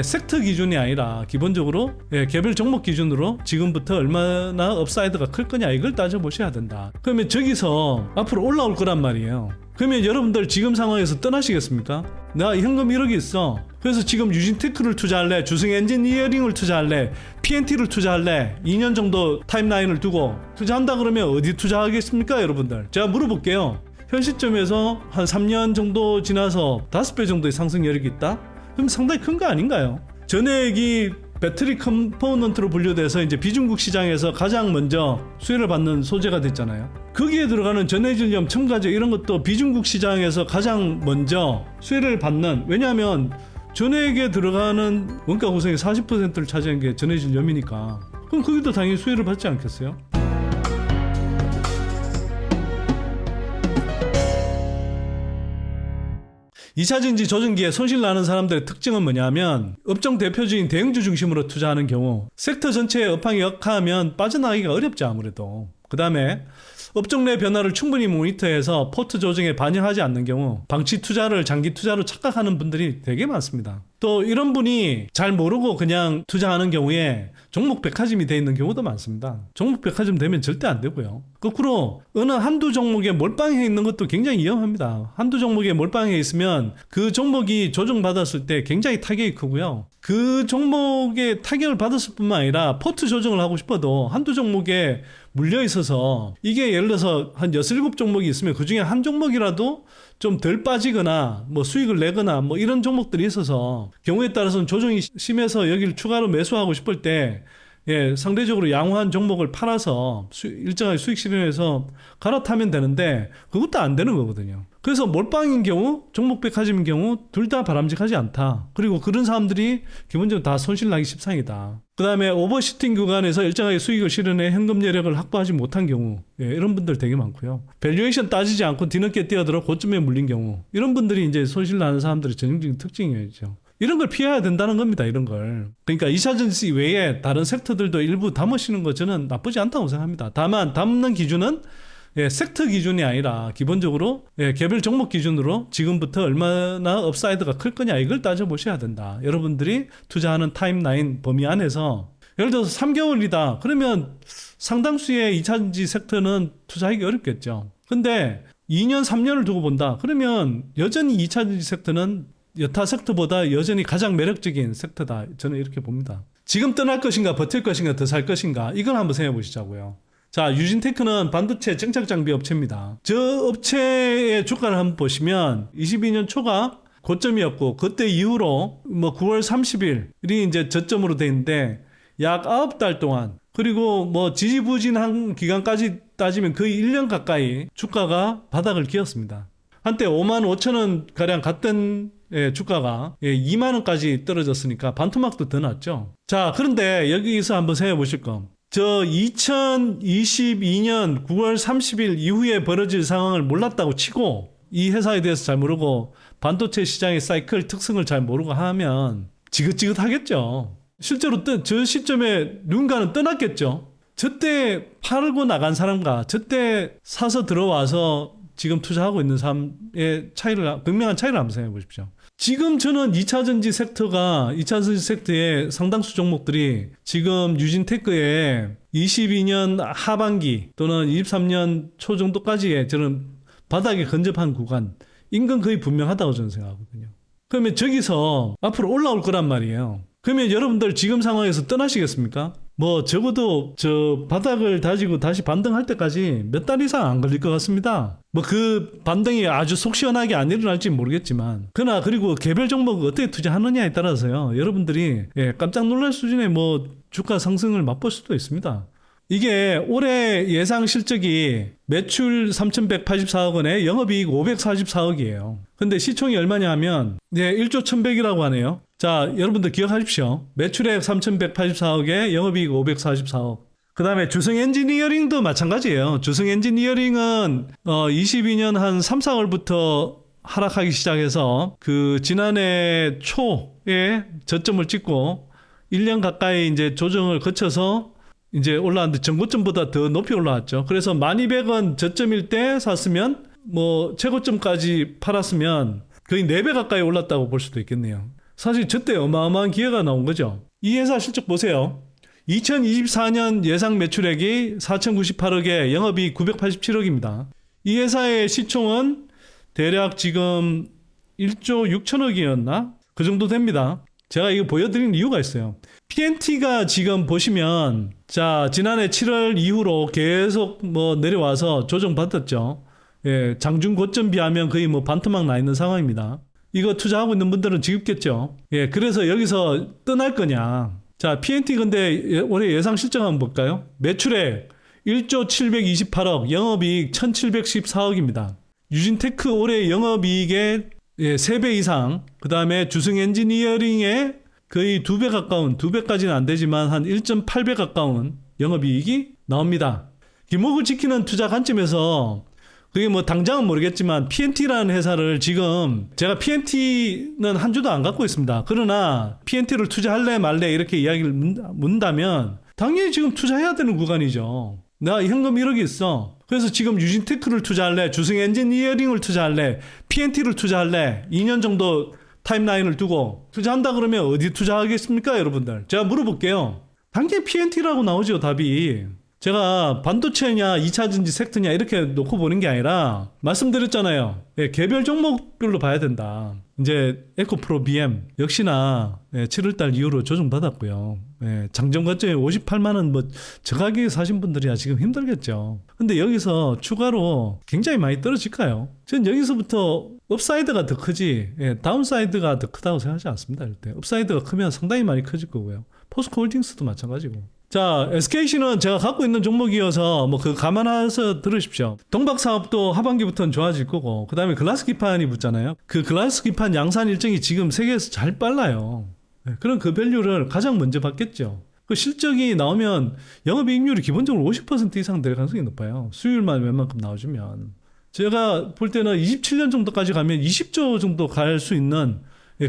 섹터 기준이 아니라 기본적으로 개별 종목 기준으로 지금부터 얼마나 업사이드가 클 거냐 이걸 따져보셔야 된다. 그러면 저기서 앞으로 올라올 거란 말이에요. 그러면 여러분들 지금 상황에서 떠나시겠습니까? 나 현금 1억이 있어. 그래서 지금 유진테크를 투자할래? 주승 엔지니어링을 투자할래? PNT를 투자할래? 2년 정도 타임라인을 두고 투자한다 그러면 어디 투자하겠습니까 여러분들? 제가 물어볼게요. 현 시점에서 한 3년 정도 지나서 5배 정도의 상승 여력이 있다? 그럼 상당히 큰 거 아닌가요? 전액이 배터리 컴포넌트로 분류돼서 이제 비중국 시장에서 가장 먼저 수혜를 받는 소재가 됐잖아요. 거기에 들어가는 전해질염, 첨가제 이런 것도 비중국 시장에서 가장 먼저 수혜를 받는, 왜냐하면 전액에 들어가는 원가 구성의 40%를 차지한 게 전해질염이니까 그럼 거기도 당연히 수혜를 받지 않겠어요? (2차전지) 조정기에 손실 나는 사람들의 특징은 뭐냐면 업종 대표주인 대형주 중심으로 투자하는 경우 섹터 전체의 업황이 역하면 빠져나가기가 어렵죠. 아무래도 그 다음에 업종 내 변화를 충분히 모니터해서 포트 조정에 반영하지 않는 경우 방치 투자를 장기 투자로 착각하는 분들이 되게 많습니다. 또 이런 분이 잘 모르고 그냥 투자하는 경우에 종목 백화점이 되어 있는 경우도 많습니다. 종목 백화점 되면 절대 안 되고요. 거꾸로 어느 한두 종목에 몰빵해 있는 것도 굉장히 위험합니다. 한두 종목에 몰빵해 있으면 그 종목이 조정받았을 때 굉장히 타격이 크고요. 그 종목에 타격을 받았을 뿐만 아니라 포트 조정을 하고 싶어도 한두 종목에 물려 있어서 이게 예를 들어서 한 6, 7종목이 있으면 그 중에 한 종목이라도 좀 덜 빠지거나 뭐 수익을 내거나 뭐 이런 종목들이 있어서 경우에 따라서는 조정이 심해서 여기를 추가로 매수하고 싶을 때 상대적으로 양호한 종목을 팔아서 일정하게 수익 실현해서 갈아타면 되는데 그것도 안 되는 거거든요. 그래서 몰빵인 경우, 종목 백화점인 경우 둘 다 바람직하지 않다. 그리고 그런 사람들이 기본적으로 다 손실 나기 십상이다. 그 다음에 오버슈팅 구간에서 일정하게 수익을 실현해 현금 여력을 확보하지 못한 경우 이런 분들 되게 많고요. 밸류에이션 따지지 않고 뒤늦게 뛰어들어 고점에 물린 경우 이런 분들이 이제 손실 나는 사람들의 전형적인 특징이죠. 이런 걸 피해야 된다는 겁니다. 이런 걸. 그러니까 2차전지 외에 다른 섹터들도 일부 담으시는 거 저는 나쁘지 않다고 생각합니다. 다만 담는 기준은 섹터 기준이 아니라 기본적으로 개별 종목 기준으로 지금부터 얼마나 업사이드가 클 거냐 이걸 따져보셔야 된다. 여러분들이 투자하는 타임라인 범위 안에서 예를 들어서 3개월이다. 그러면 상당수의 2차전지 섹터는 투자하기 어렵겠죠. 근데 2년, 3년을 두고 본다. 그러면 여전히 2차전지 섹터는 여타 섹터보다 여전히 가장 매력적인 섹터다. 저는 이렇게 봅니다. 지금 떠날 것인가 버틸 것인가 더 살 것인가 이걸 한번 생각해 보시자고요. 자, 유진테크는 반도체 증착장비 업체입니다. 저 업체의 주가를 한번 보시면 22년 초가 고점이었고 그때 이후로 뭐 9월 30일이 이제 저점으로 돼 있는데 약 9달 동안 그리고 뭐 지지부진한 기간까지 따지면 거의 1년 가까이 주가가 바닥을 기었습니다. 한때 55,000원 가량 갔던 주가가 20,000원까지 떨어졌으니까 반토막도 더 났죠. 자, 그런데 여기서 한번 생각해 보실 거. 저 2022년 9월 30일 이후에 벌어질 상황을 몰랐다고 치고 이 회사에 대해서 잘 모르고 반도체 시장의 사이클 특성을 잘 모르고 하면 지긋지긋하겠죠. 실제로 저 시점에 누군가는 떠났겠죠. 저때 팔고 나간 사람과 저때 사서 들어와서 지금 투자하고 있는 사람의 차이를, 극명한 차이를 한번 생각해 보십시오. 지금 저는 2차전지 섹터의 상당수 종목들이 지금 유진테크의 22년 하반기 또는 23년 초 정도까지의 저는 바닥에 근접한 구간, 인근 거의 분명하다고 저는 생각하거든요. 그러면 저기서 앞으로 올라올 거란 말이에요. 그러면 여러분들 지금 상황에서 떠나시겠습니까? 뭐 적어도 저 바닥을 다지고 다시 반등할 때까지 몇 달 이상 안 걸릴 것 같습니다. 뭐 그 반등이 아주 속 시원하게 안 일어날지 모르겠지만 그러나 그리고 개별 종목을 어떻게 투자하느냐에 따라서요 여러분들이 깜짝 놀랄 수준의 뭐 주가 상승을 맛볼 수도 있습니다. 이게 올해 예상 실적이 매출 3,184억 원에 영업이익 544억이에요. 근데 시총이 얼마냐 하면 1조 1,100이라고 하네요. 자, 여러분들 기억하십시오. 매출액 3,184억에 영업이익 544억. 그 다음에 주승 엔지니어링도 마찬가지예요. 주승 엔지니어링은 22년 한 3, 4월부터 하락하기 시작해서 그 지난해 초에 저점을 찍고 1년 가까이 이제 조정을 거쳐서 이제 올라왔는데 전고점보다 더 높이 올라왔죠. 그래서 1200원 저점일 때 샀으면 뭐 최고점까지 팔았으면 거의 4배 가까이 올랐다고 볼 수도 있겠네요. 사실 저때 어마어마한 기회가 나온 거죠. 이 회사 실적 보세요. 2024년 예상 매출액이 4,098억에 영업이익 987억입니다. 이 회사의 시총은 대략 지금 1조 6천억이었나? 그 정도 됩니다. 제가 이거 보여드린 이유가 있어요. PNT가 지금 보시면 자 지난해 7월 이후로 계속 뭐 내려와서 조정받았죠. 예, 장중 고점 비하면 거의 뭐 반토막 나 있는 상황입니다. 이거 투자하고 있는 분들은 지겹겠죠. 예, 그래서 여기서 떠날 거냐. 자, PNT 근데 올해 예상 실적 한번 볼까요? 매출액 1조 728억, 영업이익 1714억입니다. 유진테크 올해 영업이익의 3배 이상, 그 다음에 주승 엔지니어링의 거의 2배 가까운, 2배까지는 안 되지만 한 1.8배 가까운 영업이익이 나옵니다. 기목을 지키는 투자 관점에서 그게 뭐 당장은 모르겠지만 PNT라는 회사를 지금 제가 PNT는 한 주도 안 갖고 있습니다. 그러나 PNT를 투자할래 말래 이렇게 이야기를 문다면 당연히 지금 투자해야 되는 구간이죠. 나 현금 1억이 있어. 그래서 지금 유진테크를 투자할래, 주승 엔지니어링을 투자할래, PNT를 투자할래, 2년 정도 타임라인을 두고 투자한다 그러면 어디 투자하겠습니까, 여러분들? 제가 물어볼게요. 당연히 PNT라고 나오죠, 답이. 제가 반도체냐 2차전지 섹터냐 이렇게 놓고 보는 게 아니라 말씀드렸잖아요. 예, 개별 종목별로 봐야 된다. 이제 에코프로 BM 역시나 7월달 이후로 조정받았고요. 예, 장전 가점이 58만 원 뭐 저 가격에 사신 분들이야 지금 힘들겠죠. 근데 여기서 추가로 굉장히 많이 떨어질까요? 전 여기서부터 업사이드가 더 크지 다운사이드가 더 크다고 생각하지 않습니다. 이럴 때 업사이드가 크면 상당히 많이 커질 거고요. 포스코홀딩스도 마찬가지고. 자, SKC는 제가 갖고 있는 종목이어서 뭐 그 감안해서 들으십시오. 동박사업도 하반기부터는 좋아질 거고, 그 다음에 글라스 기판이 붙잖아요. 그 글라스 기판 양산 일정이 지금 세계에서 잘 빨라요. 그럼 그 밸류를 가장 먼저 받겠죠. 그 실적이 나오면 영업이익률이 기본적으로 50% 이상 될 가능성이 높아요. 수율만 웬만큼 나와주면. 제가 볼 때는 27년 정도까지 가면 20조 정도 갈 수 있는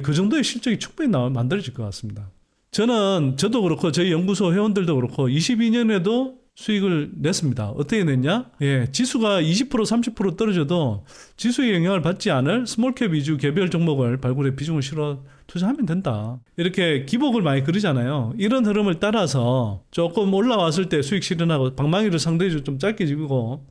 그 정도의 실적이 충분히 만들어질 것 같습니다. 저도 그렇고 저희 연구소 회원들도 그렇고 22년에도 수익을 냈습니다. 어떻게 냈냐? 예, 지수가 20% 30% 떨어져도 지수의 영향을 받지 않을 스몰캡 위주 개별 종목을 발굴해 비중을 실어 투자하면 된다. 이렇게 기복을 많이 그리잖아요. 이런 흐름을 따라서 조금 올라왔을 때 수익 실현하고 방망이를 상대적으로 좀 짧게 쥐고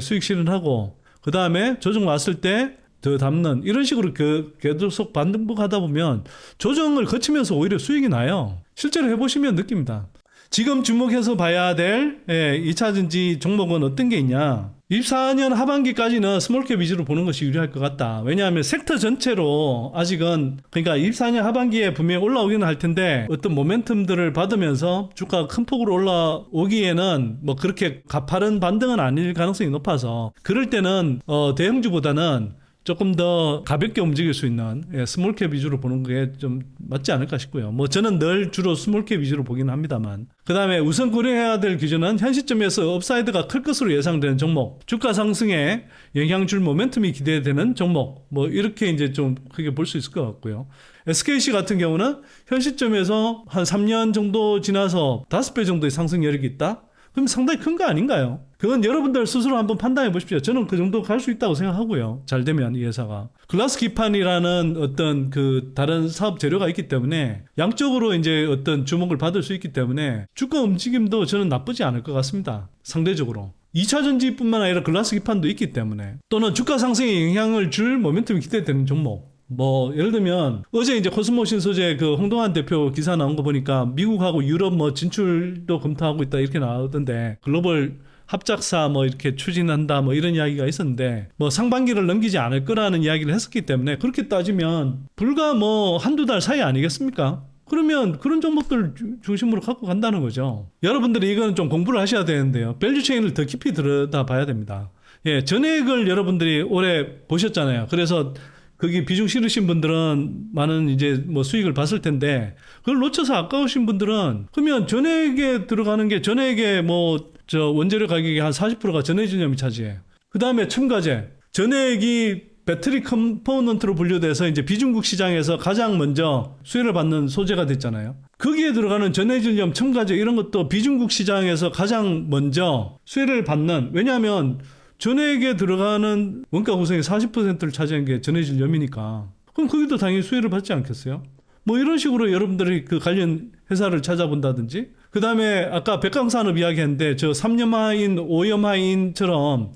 수익 실현하고 그 다음에 조정 왔을 때 더 담는 이런 식으로 계속 반복하다 보면 조정을 거치면서 오히려 수익이 나요. 실제로 해보시면 느낍니다. 지금 주목해서 봐야 될 2차전지 종목은 어떤 게 있냐. 24년 하반기까지는 스몰캡 위주로 보는 것이 유리할 것 같다. 왜냐하면 섹터 전체로 아직은 그러니까 24년 하반기에 분명히 올라오기는 할 텐데 어떤 모멘텀들을 받으면서 주가가 큰 폭으로 올라오기에는 뭐 그렇게 가파른 반등은 아닐 가능성이 높아서 그럴 때는 대형주보다는 조금 더 가볍게 움직일 수 있는 스몰캡 위주로 보는 게 좀 맞지 않을까 싶고요. 뭐 저는 늘 주로 스몰캡 위주로 보긴 합니다만. 그 다음에 우선 고려해야 될 기준은 현 시점에서 업사이드가 클 것으로 예상되는 종목, 주가 상승에 영향 줄 모멘텀이 기대되는 종목, 뭐 이렇게 이제 좀 크게 볼 수 있을 것 같고요. SKC 같은 경우는 현 시점에서 한 3년 정도 지나서 5배 정도의 상승 여력이 있다? 그럼 상당히 큰 거 아닌가요? 그건 여러분들 스스로 한번 판단해 보십시오. 저는 그 정도 갈 수 있다고 생각하고요. 잘 되면 이 회사가. 글라스 기판이라는 어떤 그 다른 사업 재료가 있기 때문에 양적으로 이제 어떤 주목을 받을 수 있기 때문에 주가 움직임도 저는 나쁘지 않을 것 같습니다. 상대적으로. 2차 전지뿐만 아니라 글라스 기판도 있기 때문에 또는 주가 상승에 영향을 줄 모멘텀이 기대되는 종목. 뭐 예를 들면 어제 이제 코스모신 소재 그 홍동환 대표 기사 나온 거 보니까 미국하고 유럽 뭐 진출도 검토하고 있다 이렇게 나오던데 글로벌 합작사 뭐 이렇게 추진한다 뭐 이런 이야기가 있었는데 뭐 상반기를 넘기지 않을 거라는 이야기를 했었기 때문에 그렇게 따지면 불과 뭐 한두 달 사이 아니겠습니까? 그러면 그런 종목들 중심으로 갖고 간다는 거죠. 여러분들이 이거는 좀 공부를 하셔야 되는데요. 밸류체인을 더 깊이 들여다 봐야 됩니다. 예, 전액을 여러분들이 올해 보셨잖아요. 그래서 거기 비중 실으신 분들은 많은 이제 뭐 수익을 봤을 텐데 그걸 놓쳐서 아까우신 분들은 그러면 전액에 들어가는 게 전액에 뭐 저 원재료 가격이 한 40%가 전해진염이 차지해요. 그 다음에 첨가제 전액이 배터리 컴포넌트로 분류돼서 이제 비중국 시장에서 가장 먼저 수혜를 받는 소재가 됐잖아요. 거기에 들어가는 전해질염, 첨가제 이런 것도 비중국 시장에서 가장 먼저 수혜를 받는 왜냐하면 전액에 들어가는 원가 구성의 40%를 차지한 게 전해질염이니까 그럼 거기도 당연히 수혜를 받지 않겠어요? 뭐 이런 식으로 여러분들이 그 관련 회사를 찾아본다든지, 그 다음에 아까 백강산업 이야기했는데, 저 3염화인, 5염화인처럼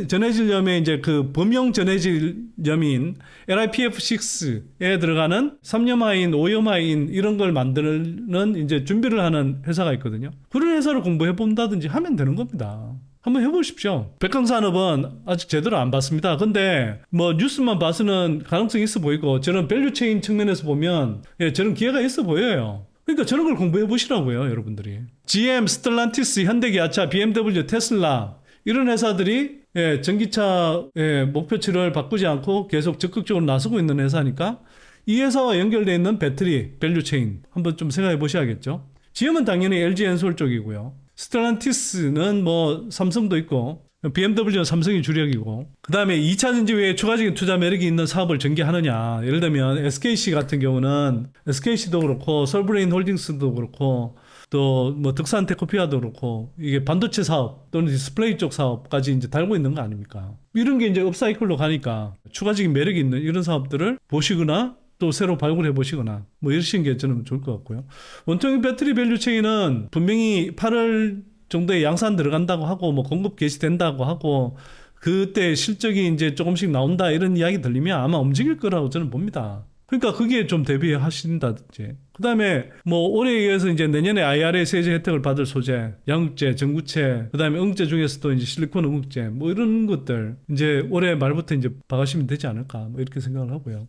전해질염의 이제 그 범용 전해질염인 LIPF6에 들어가는 3염화인, 5염화인 이런 걸 만드는 이제 준비를 하는 회사가 있거든요. 그런 회사를 공부해 본다든지 하면 되는 겁니다. 한번 해보십시오. 백강산업은 아직 제대로 안 봤습니다. 근데 뭐 뉴스만 봐서는 가능성이 있어 보이고, 저는 밸류체인 측면에서 보면 저런 기회가 있어 보여요. 그러니까 저런 걸 공부해 보시라고요, 여러분들이. GM, 스텔란티스, 현대기아차, BMW, 테슬라 이런 회사들이 전기차의 목표치를 바꾸지 않고 계속 적극적으로 나서고 있는 회사니까 이 회사와 연결되어 있는 배터리, 밸류체인 한번 좀 생각해 보셔야겠죠. GM은 당연히 LG 엔솔 쪽이고요. 스텔란티스는 뭐 삼성도 있고, BMW는 삼성이 주력이고, 그 다음에 2차 전지 외에 추가적인 투자 매력이 있는 사업을 전개하느냐. 예를 들면 SKC 같은 경우는 SKC도 그렇고 솔브레인 홀딩스도 그렇고 또 뭐 득산 테크피아도 그렇고 이게 반도체 사업 또는 디스플레이 쪽 사업까지 이제 달고 있는 거 아닙니까? 이런 게 이제 업사이클로 가니까 추가적인 매력이 있는 이런 사업들을 보시거나 또 새로 발굴해 보시거나 뭐 이러시는 게 저는 좋을 것 같고요. 원통형 배터리 밸류 체인은 분명히 8월 정도에 양산 들어간다고 하고 뭐 공급 개시된다고 하고 그때 실적이 이제 조금씩 나온다 이런 이야기 들리면 아마 움직일 거라고 저는 봅니다. 그러니까 그게 좀 대비하신다든지. 그 다음에 뭐 올해에 의해서 이제 내년에 IRA 세제 혜택을 받을 소재, 양극재, 전구체, 그 다음에 응제 중에서도 이제 실리콘 응극재 뭐 이런 것들 이제 올해 말부터 이제 박으시면 되지 않을까 뭐 이렇게 생각을 하고요.